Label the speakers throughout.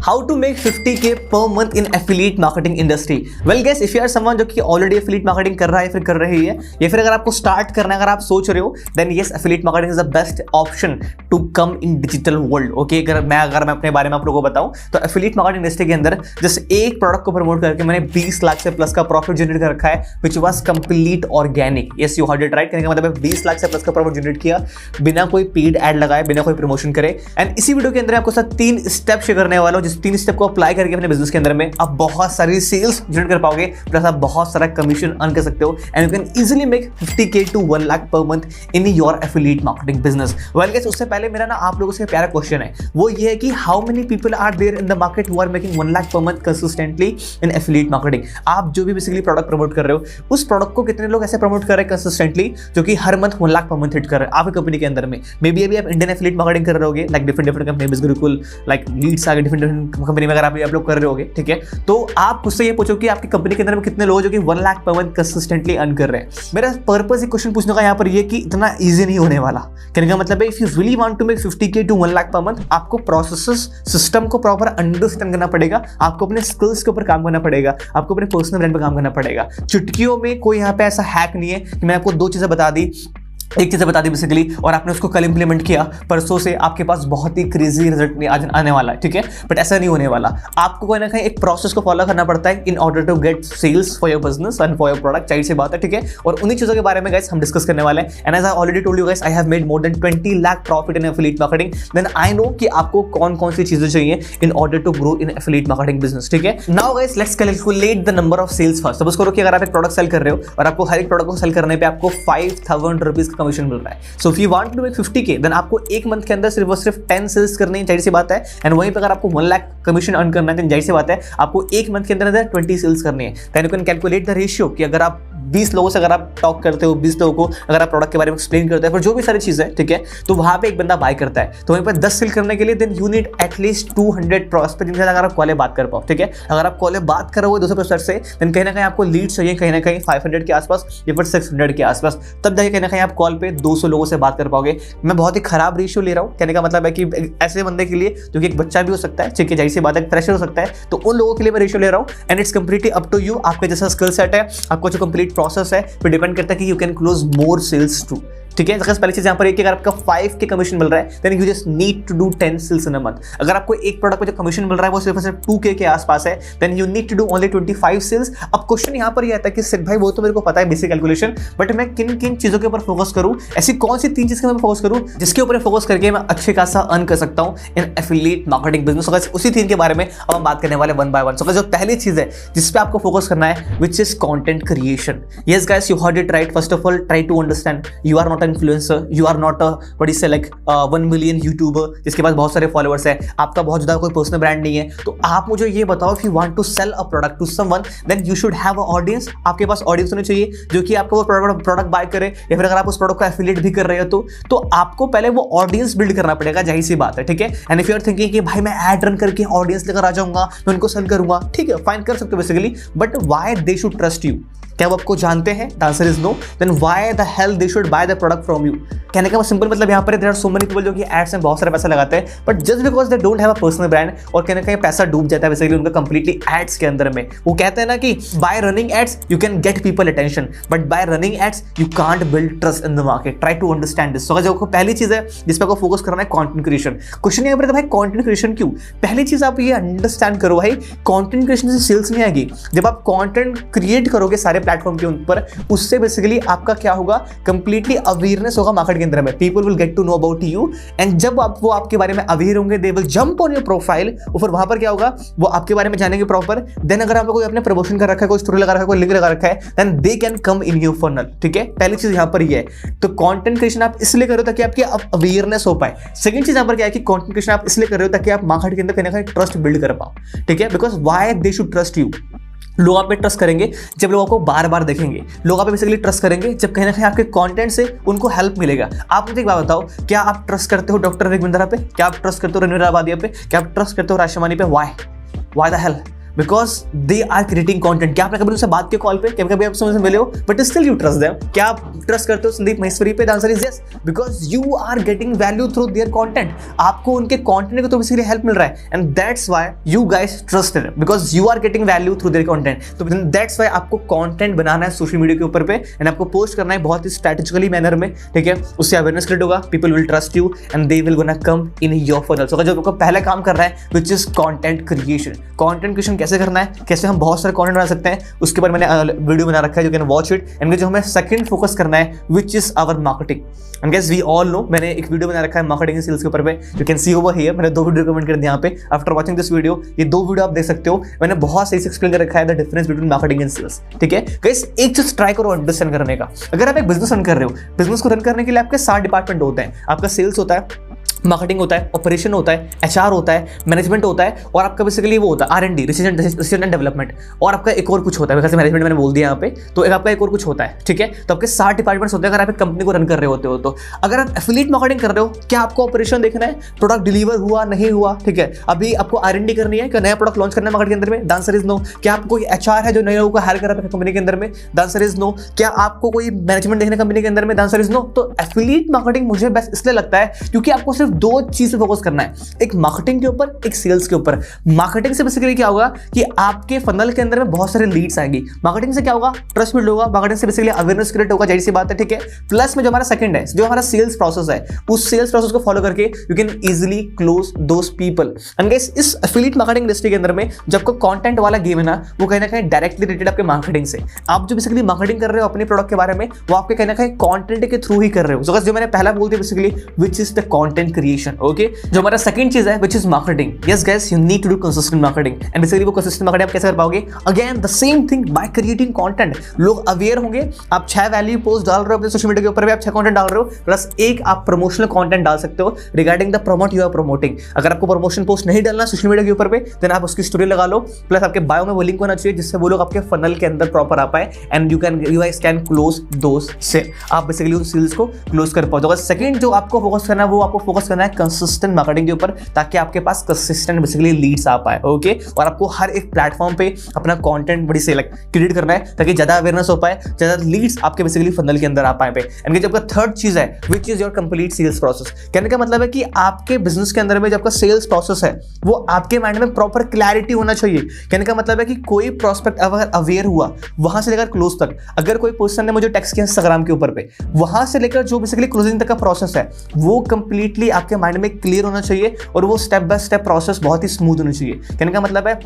Speaker 1: How to make 50K per month in affiliate marketing industry. Well guys, if you are someone जो कि already affiliate marketing कर रहा है फिर कर रही है, या फिर अगर आपको स्टार्ट करना है, अगर आप सोच रहे हो, then yes, affiliate marketing is the best option to come in digital world. Okay, अगर मैं अपने बारे में आप लोगों को बताऊं तो एफिलिएट मार्केटिंग इंडस्ट्री के अंदर जस्ट एक प्रोडक्ट को प्रमोट करके मैंने 20 लाख से प्लस का प्रॉफिट जनरेट कर रखा है, which was complete organic. Yes, you heard it right. कहने का मतलब 20 लाख से प्लस का प्रॉफिट जनरेट किया बिना कोई पेड एड लगाए, बिना कोई प्रमोशन करे। एंड इसी वीडियो के अंदर आपको साथ 3 स्टेप शेयर करने वाला हूं, जिस 3 स्टेप को अप्लाई करके अपने बिजनेस के अंदर में आप बहुत सारी सेल्स जनरेट कर पाओगे, प्लस आप बहुत सारा कमीशन अर्न कर सकते हो, and you can easily make 50K to 1 lakh per month in your affiliate marketing business. Well guys, उससे पहले मेरा ना आप लोगों से प्यारा क्वेश्चन है, वो ये है कि how many people are there in the market who are making 1 lakh per month consistently in affiliate marketing. आप जो भी बेसिकली प्रोडक्ट प्रमोट कर रहे हो, उस प्रोडक्ट को कितने लोग ऐसे प्रमोट कर रहे हैं कंसिस्टेंटली जो कि हर month 1 lakh per month hit कर रहे हैं आपकी कंपनी के अंदर में। मे बी अभी आप इंडियन एफिलिएट मार्केटिंग कर रहे होगे, लाइक डिफरेंट कंपनी, बिल्कुल लाइक लीड्स आगे डिफरेंट कंपनी में अगर आप लोग कर रहे होगे, ठीक है, तो आप उससे ये पूछो कि आपकी कंपनी के अंदर में कितने लोग जो कि 1 lakh per month consistently earn कर रहे हैं। मेरा पर्पस ये क्वेश्चन पूछने का यहाँ पर ये कि इतना ईजी नहीं होने वाला। कहने का मतलब है, if you really want to make 50K to 1 lakh per month, आपको प्रोसेसेस सिस्टम को प्रॉपर अंडरस्टैंड करना पड़ेगा, आपको अपने स्किल्स के ऊपर काम करना पड़ेगा, आपको अपने पर्सनल ब्रांड पर काम करना पड़ेगा। चुटकियों में कोई यहाँ पे ऐसा हैक नहीं है कि मैं आपको 2 चीजें बता दी, एक चीज़ बता दी बेसिकली, और आपने उसको कल इंप्लीमेंट किया, परसों से आपके पास बहुत ही क्रेजी रिजल्ट आने वाला है, ठीक है। बट ऐसा नहीं होने वाला। आपको कोई ना कहीं एक प्रोसेस को फॉलो करना पड़ता है in order to get sales for your business and for your product. चाहिए सी बात है, ठीक है। और उन्हीं चीज़ों के बारे में गाइस हम डिस्कस करने वाले हैं। And as I already told you guys, I have made more than 20 lakh profit in affiliate marketing. Then I know कि आपको कौन कौन सी चीज़ें चाहिए in order to grow in affiliate marketing business, ठीक है। Now guys, let's calculate the number of sales first. Suppose करो कि अगर आप एक प्रोडक्ट सेल कर रहे हो और आपको हर एक प्रोडक्ट को सेल करने पर आपको 5000 रुपीज का कमीशन मिल रहा है। So if you want to make 50K, then आपको एक मंथ के अंदर सिर्फ 10 सेल्स करनी है, जाहिर सी बात है। एंड वहीं पे अगर आपको 1 लाख कमीशन अर्न करना है, देन जाहिर सी बात है आपको एक मंथ के अंदर 20 सेल्स करनी है। Then you can calculate the ratio कि अगर आप 20 लोगों से अगर आप टॉक करते हो, 20 लोगों को अगर आप प्रोडक्ट के बारे में एक्सप्लेन करते हैं, पर जो भी सारी चीज़ है, ठीक है, तो वहाँ पे एक बंदा बाय करता है, तो वहीं पर 10 सेल करने के लिए then you need at least 200 prospect जिनके साथ अगर आप कॉल बात कर पाओ, ठीक है। अगर आप कॉल बात कर रहे हो 200 प्रॉस्पेक्ट से, देन कहीं ना कहीं आपको लीड चाहिए, कहीं ना कहीं 500 के आसपास या फिर 600 के आसपास, तब जाके कहीं ना कहीं आप कॉल पे 200 लोगों से बात कर पाओगे। मैं बहुत ही खराब रेशियो ले रहा हूँ, कहने का मतलब है कि ऐसे बंदे के लिए जो कि एक बच्चा भी हो सकता है, ठीक है, जाहिर सी बात है, फ्रेशर हो सकता है, तो उन लोगों के लिए मैं रेशियो ले रहा हूँ। And it's completely up to you, आपके जैसा स्किल सेट है, आपको जो कंप्लीट प्रोसेस है, फिर डिपेंड करता है कि you can close more sales too, ठीक है। पहली चीज यहाँ पर एक, अगर आपका 5K कमीशन मिल रहा है, then you just need to do 10 sales in a month. अगर आपको एक प्रोडक्ट पे जो कमीशन मिल रहा है वो सिर्फ 2K के आसपास है, then you need to do only 25 sales. अब क्वेश्चन यहाँ पर ये आता है कि सिर्फ भाई वो तो मेरे को पता है बेसिक कैलकुलेशन, बट मैं किन किन चीजों के ऊपर फोकस करूँ, ऐसी कौन सी 3 चीज के ऊपर फोकस करूँ जिसके ऊपर फोकस करके मैं अच्छे खासा अर्न कर सकता हूँ इन एफिलिएट मार्केटिंग बिजनेस। उसी 3 के बारे में अब हम बात करने वाले 1 बाय 1। सो जो पहली चीज है जिस पे आपको फोकस करना है, which is content creation. Yes guys, you heard it right. First of all, try to understand you are not an influencer, you are not what is say like 1 million YouTuber जिसके पास बहुत सारे followers है, आपका बहुत ज्यादा कोई personal brand नहीं है। तो आप मुझे ये बताओ, if you want to sell a product to someone, then you should have a audience. आपके पास ऑडियंस होनी चाहिए जो कि आपको वो प्रोडक्ट बाय करे, या फिर अगर आप उस प्रोडक्ट को एफिलिएट भी कर रहे हो तो आपको पहले वो ऑडियंस बिल्ड करना पड़ेगा, जाहिर सी बात है, ठीक है। And if you are thinking कि भाई मैं एड रन करके ऑडियंस लेकर आ जाऊंगा, मैं उनको सेल करूंगा, ठीक है, फाइन, कर सकते हो basically, but why they should trust you? क्या वो आपको जानते हैं? The answer is no. Then why the hell they should buy the product from you? कहने का सिंपल मतलब यहाँ पर there are so many people जो कि एड्स में बहुत सारा पैसा लगाते हैं, but just because they don't have a personal brand, और कहने का पैसा डूब जाता है बेसिकली उनका कंप्लीटली एड्स के अंदर में। वो कहते हैं ना कि by running ads you can get people attention, but by running ads you can't build trust in the market. Try to understand this. So जो पहली चीज है जिस पर आपको फोकस करना है, कंटेंट क्रिएशन। क्वेश्चन यहाँ पर भाई कंटेंट क्रिएशन क्यों? पहली चीज आप ये अंडरस्टैंड करो भाई, कंटेंट क्रिएशन से सेल्स नहीं आएगी। जब आप कंटेंट क्रिएट करोगे सारे प्लेटफॉर्म के ऊपर, उससे बेसिकली आपका क्या होगा, कंप्लीटली अवेयरनेस होगा मार्केट के अंदर में। People will get to know about you, and जब वो आपके बारे में अवेयर होंगे, they will jump on your profile, और फिर वहां पर क्या होगा, वो आपके बारे में जानेंगे प्रॉपर। देन अगर आपको कोई अपने प्रमोशन कर रखा है, कोई स्टोरी लगा रखा है, कोई लिंक लगा रखा है, then they can come in your funnel, ठीक है। पहली चीज यहां पर ये है। तो कंटेंट क्रिएशन आप इसलिए करो ताकि आपकी अवेयरनेस हो पाए। सेकंड चीज यहां पर क्या है कि कंटेंट क्रिएशन आप इसलिए कर रहे हो ताकि आप मार्केट के अंदर कहीं ना कहीं ट्रस्ट बिल्ड कर पाओ, ठीक है। Because why they should trust you? लोग आप पे ट्रस्ट करेंगे जब लोग आपको बार बार देखेंगे। लोग आप पे बेसिकली ट्रस्ट करेंगे जब कहीं ना कहीं आपके कंटेंट से उनको हेल्प मिलेगा। आप मुझे एक बात बताओ, क्या आप ट्रस्ट करते हो डॉक्टर विवेक बिंद्रा पे? क्या आप ट्रस्ट करते हो रणवीर आबादिया पे? क्या आप ट्रस्ट करते हो राशिमानी पे? Why the hell? Because they are creating content. क्या आपने कभी उनसे बात की कॉल पे, कभी आप उनसे मिले हो, but still you trust them? क्या आप ट्रस्ट करते हो संदीप महेश्वरी पे? The answer is yes, because you are getting value through their content. आपको उनके कंटेंट को तो बेसिकली हेल्प मिल रहा है, and that's why you guys trust them, because you are getting value through their content. तो दैट्स व्हाई आपको content बनाना है सोशल मीडिया के ऊपर पे, एंड आपको पोस्ट करना है बहुत ही स्ट्रेटेजिकली मैनर में, ठीक है? उससे अवेयरनेस क्रिएट होगा, people will trust you and they will gonna come in your funnel. So जो आपको पहला काम कर रहा है which is content creation. Content creation कैसे करना है, कैसे हम बहुत सारे कंटेंट बना सकते हैं, उसके बारे में मैंने वीडियो बना रखा है, you can watch it. And जो हमें सेकंड फोकस करना है which is our marketing. And guys we all know, मैंने एक वीडियो बना रखा है मार्केटिंग एंड सेल्स के ऊपर पे, you can see over here. मैंने 2 वीडियो कमेंट कर दिए यहाँ पे आफ्टर वॉचिंग दिस वीडियो। ये 2 वीडियो आप देख सकते हो, मैंने बहुत सही से एक्सप्लेन कर रखा है the difference between marketing and sales, ठीक है गाइस? एक चीज ट्राई करो अंडरस्टैंड करने का। अगर आप एक बिजनेस रन कर रहे हो, बिजनेस को रन करने के लिए आपके 7 डिपार्टमेंट होते हैं। आपका सेल्स होता है, मार्केटिंग होता है, ऑपरेशन होता है, एचआर होता है, मैनेजमेंट होता है, और आपका बेसिकली वो होता है R&D, रिसर्च एंड डेवलपमेंट, और आपका एक और कुछ होता है। वैसे मैनेजमेंट मैंने बोल दिया यहाँ पे, तो एक आपका एक और कुछ होता है, ठीक है? तो आपके 7 डिपार्टमेंट्स होते हैं अगर आप एक कंपनी को रन कर रहे होते हो। तो अगर आप एफिलिएट मार्केटिंग कर रहे हो, क्या आपको ऑपरेशन देखना है, प्रोडक्ट डिलीवर हुआ नहीं हुआ, ठीक है? अभी आपको R&D करनी है, क्या नया प्रोडक्ट लॉन्च करना है मार्केट के अंदर में? The answer is no. क्या आपको कोई एचआर है जो नए लोगों को हायर कर रहा है कंपनी के अंदर में? The answer is no. क्या आपको कोई मैनेजमेंट देखना है कंपनी के अंदर में? The answer is no. तो एफिलिएट मार्केटिंग मुझे बेस्ट इसलिए लगता है क्योंकि आपको सिर्फ 2 चीज पे फोकस करना है, एक मार्केटिंग के ऊपर, एक सेल्स के ऊपर। मार्केटिंग से बेसिकली क्या होगा कि आपके फनल के अंदर में बहुत सारे लीड्स आएंगी। मार्केटिंग से क्या होगा? ट्रस्ट बिल्ड होगा। मार्केटिंग से बेसिकली अवेयरनेस क्रिएट होगा, जाहिर सी बात है, ठीक है? प्लस में जो हमारा सेकंड है, जो हमारा सेल्स प्रोसेस है, उस सेल्स प्रोसेस को फॉलो करके you can easily close those people. And guys, इस एफिलिएट मार्केटिंग इंडस्ट्री के अंदर में जब आपको कंटेंट वाला गेम है ना, वो कहीं ना कहीं डायरेक्टली रिलेटेड आपके मार्केटिंग से। आप जो बेसिकली मार्केटिंग कर रहे हो अपने प्रोडक्ट के बारे में, वो आपके कहीं ना कहीं कंटेंट के थ्रू ही कर रहे हो। सो जो मैंने पहला बोल दिया basically which is the content creation, okay? जो हमारा सेकंड चीज है which is marketing. Yes guys, you need to do consistent marketing, and basically वो consistent marketing आप कैसे कर पाओगे? Again the same thing by creating content. लोग अवेयर होंगे, आप 6 वैल्यू पोस्ट डाल रहे हो अपने सोशल मीडिया के ऊपर भी, आप 6 कंटेंट डाल रहे हो, प्लस एक आप प्रमोशनल कंटेंट डाल सकते हो regarding the promote you are promoting. अगर आपको प्रमोशन पोस्ट नहीं डालना सोशल मीडिया के ऊपर पे, देन आप उसकी स्टोरी लगा लो, प्लस आपके बायो में वो लिंक होना चाहिए जिससे वो लोग आपके फनल के अंदर प्रॉपर आ पाए, and you guys can close those sale. आप बेसिकली उन सेल्स को क्लोज कर पाओगे। सेकंड जो आपको फोकस करना है, वो आपको फोकस करना है कंसिस्टेंट मार्केटिंग के ऊपर, ताकि आपके पास कंसिस्टेंट बेसिकली लीड्स आ पाए, ओके? और आपको हर एक प्लेटफॉर्म पे अपना कंटेंट बड़ी से क्रिएट करना है ताकि ज्यादा अवेयरनेस हो पाए, ज्यादा लीड्स आपके बेसिकली फनल के अंदर आ पाए पे। एंड जब आपका थर्ड चीज है which is your complete sales process. कहने का मतलब है कि आपके बिजनेस के अंदर में जो आपका सेल्स प्रोसेस है, वो आपके माइंड में प्रॉपर क्लैरिटी होना चाहिए। कहने का मतलब है कि कोई प्रोस्पेक्ट अगर अवेयर हुआ वहां से लेकर क्लोज तक, अगर कोई पर्सन ने मुझे टेक्स्ट किया इंस्टाग्राम के ऊपर पे, वहां से लेकर जो बेसिकली क्लोजिंग तक का प्रोसेस है, वो कंप्लीटली आपके माइंड में क्लियर होना चाहिए, और वो स्टेप बाय स्टेप प्रोसेस बहुत ही स्मूथ होनी चाहिए। कहने का मतलब है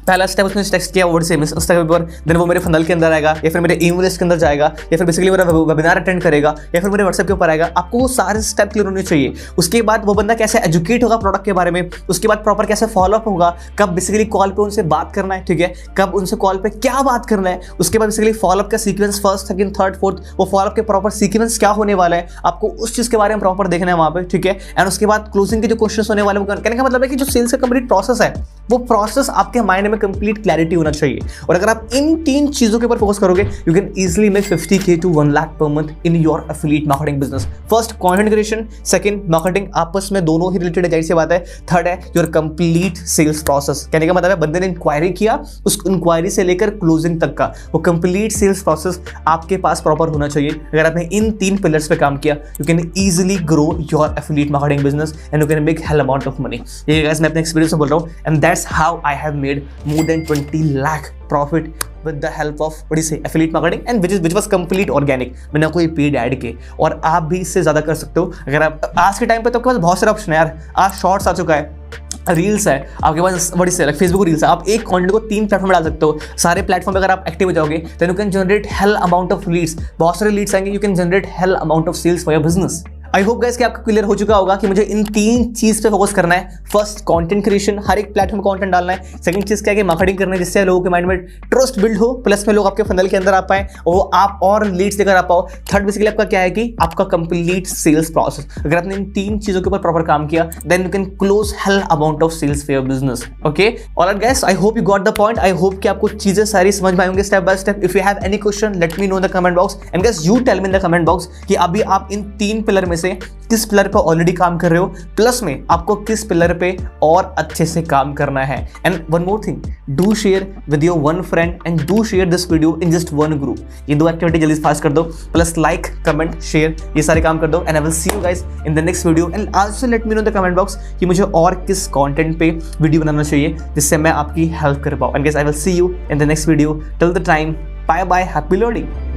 Speaker 1: पहला स्टेप उसने टेक्स्ट किया वर्ड से इंस्टाग्राम पर, देन वो मेरे फनल के अंदर आएगा, या फिर मेरे ईमेल लिस्ट के अंदर जाएगा, या फिर बेसिकली मेरा वेबिनार अटेंड करेगा, या फिर मेरे व्हाट्सएप के ऊपर आएगा। आपको वो सारे स्टेप क्लियर होने चाहिए। उसके बाद वो बंदा कैसे एजुकेट होगा प्रोडक्ट के बारे में, उसके बाद प्रॉपर कैसे फॉलोअप होगा, कब बेसिकली कॉल पे उनसे बात करना है, ठीक है? कब उनसे कॉल पे क्या बात करना है, उसके बाद बेसिकली फॉलोअप का sequence, first second third fourth, वो फॉलोअप के प्रॉपर सीक्वेंस क्या होने वाला है, आपको उस चीज के बारे में प्रॉपर देखना है वहां पे, ठीक है? एंड उसके बाद क्लोजिंग के जो क्वेश्चन होने वाले, कहने का मतलब है कि जो सेल्स का कंप्लीट प्रोसेस है, वो प्रोसेस आपके माइंड में कंप्लीट क्लैरिटी होना चाहिए। और अगर आप इन 3 चीजों के ऊपर फोकस करोगे, you can easily make 50K to 1 lakh per month in your affiliate marketing business. First content creation, second marketing, आपस में दोनों ही रिलेटेड है, जाहिर सी बात है। थर्ड है योर कंप्लीट सेल्स प्रोसेस। कहने का मतलब है बंदे ने इंक्वायरी किया, उस इंक्वायरी से लेकर क्लोजिंग तक का वो कंप्लीट सेल्स प्रोसेस आपके पास प्रॉपर होना चाहिए। अगर आपने इन 3 पिलर्स पे काम किया, you can easily grow your affiliate marketing business and you can make hello amount of money. ये गाइस मैं अपने एक्सपीरियंस से बोल रहा हूँ, and that's how I have made more than 20 lakh profit with the help of what do you say affiliate marketing, and which was complete organic, बिना कोई paid ad के। और आप भी इससे ज्यादा कर सकते हो। अगर आप आज के टाइम पे तो आपके पास बहुत सारे ऑप्शन है यार। आज शॉर्ट्स आ चुका है, रील्स है आपके पास, बड़ी से फेसबुक रील्स है। आप एक कंटेंट को 3 प्लेटफॉर्म में डाल सकते हो। सारे प्लेटफॉर्म पे अगर आप एक्टिव हो जाओगे, then you can generate hell amount of leads. बहुत सारे लीड्स आएंगे, you can generate hell amount of sales for your business. I hope guys कि आपको क्लियर हो चुका होगा कि मुझे इन 3 चीज पे फोकस करना है। फर्स्ट कंटेंट क्रिएशन, हर एक प्लेटफॉर्म में कंटेंट डालना है। सेकंड चीज क्या है कि मार्केटिंग करना है, जिससे लोगों के माइंड में ट्रस्ट बिल्ड हो, प्लस में लोग आपके फनल के अंदर आ पाए और वो आप और लीड्स लेकर आ पाओ। थर्ड बेसिकली आपका क्या है कि आपका कंप्लीट सेल्स प्रोसेस। अगर आपने इन 3 चीजों के ऊपर प्रॉपर काम किया, then you can close hell amount of sales for your business. Okay alright guys, I hope you got the point. I hope कि आपको चीजें सारी समझ में आएंगे step by step. If you have any question, let me know in the comment box, and guys you tell me in the comment box कि अभी आप इन 3 पिलर में से किस पिलर पे ऑलरेडी काम कर रहे हो, प्लस में आपको किस पिलर पे और अच्छे से काम करना है। And one more thing, do share with your one friend and do share this video in just one group. ये 2 एक्टिविटी जल्दी से फास्ट कर दो, प्लस लाइक, कमेंट, शेयर, ये सारे काम कर दो। And I will see you guys in the next video and also late me know in the comment box कि मुझे और किस कंटेंट पे वीडियो बनाना चाहिए जिससे मैं आपकी हेल्प कर पाऊँ। And guys I will see you in the next video. Till the time, bye bye, happy learning.